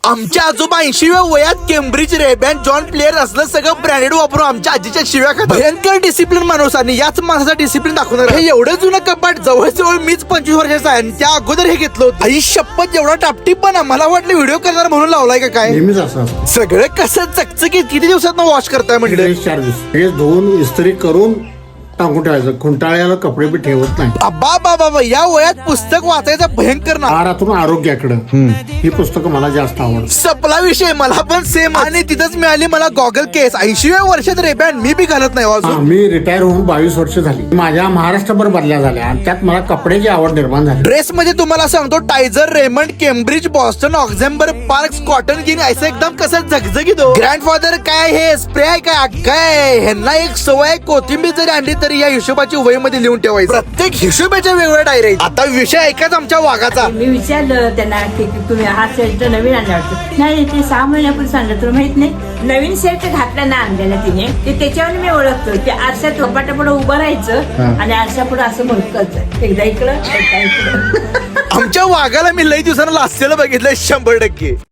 आमच्या आजोबा 80व्या वयात केम्ब्रिज रेबॅन जॉन प्लेअर असलं सगळं ब्रँडेड वापरून आमच्या आजीच्या शिव्या खात. भयंकर डिसिप्लिन माणूस आणि याच माणसाचा डिसिप्लिन दाखवणार. हे एवढं जुनं कपाट जवळजवळ मीच 25 वर्षाचा आहे आणि त्या अगोदर हे घेतलं होतं. आई शपथ एवढा टापटीप पण मला वाटलं व्हिडिओ करणार म्हणून लावलाय का काय. नेहमीच असं सगळं कसं चकचकीत किती दिवसात वॉश करताय म्हटलं. 4 दिवस हे धुवून इस्त्री करून टाकून ठेवायचं. खुंटाळ्याला कपडे बी ठेवत नाही. अब्बा बाबा या वयात पुस्तक वाचायचा भयंकर ना. आहारातून आरोग्याकडे ही पुस्तकं मला जास्त आवडतात. सपला विषय मला पण सेम आणि तिथंच मिळाली मला गॉगल केस. 80व्या वर्षात रेबॅन मी बी घालत नाही अजून. मी रिटायर होऊन 22 वर्ष झाली. माझ्या महाराष्ट्रभर बदल्या झाल्या आणि त्यात मला कपड्याची आवड निर्माण झाली. ड्रेस मध्ये तुम्हाला सांगतो टायझर Raymond Cambridge Boston Oxemberg Parx cotton गिन असं एकदम कसं झगझगीत. ग्रँडफादर काय हे स्प्रे आहे काय काय ह्यांना एक सवय कोथिंबीर जरी आणली तरी या हिशोबाची वही मध्ये लिहून ठेवायचं. प्रत्येक हिशोबाच्या वेगळ्या डायरी. आता विषय ऐकाच आमच्या वाघाचा. मी विचारलं त्यांना की तुम्ही हा शर्ट नवीन आणला वाटतं. नाही ते 6 महिन्यापूर्वी सांगलं तुला माहित नाही. नवीन शर्ट घातला ना आणलेला तिने ते त्याच्यावर मी ओळखतो. ते आरशात कपाटापुढे उभं राहायचं आणि आरशापुढे असं म्हणत करायचं. एकदा इकडं एकदा इकडं. आमच्या वाघाला मी लई दिवसानं लाचलेलं बघितलंय 100%.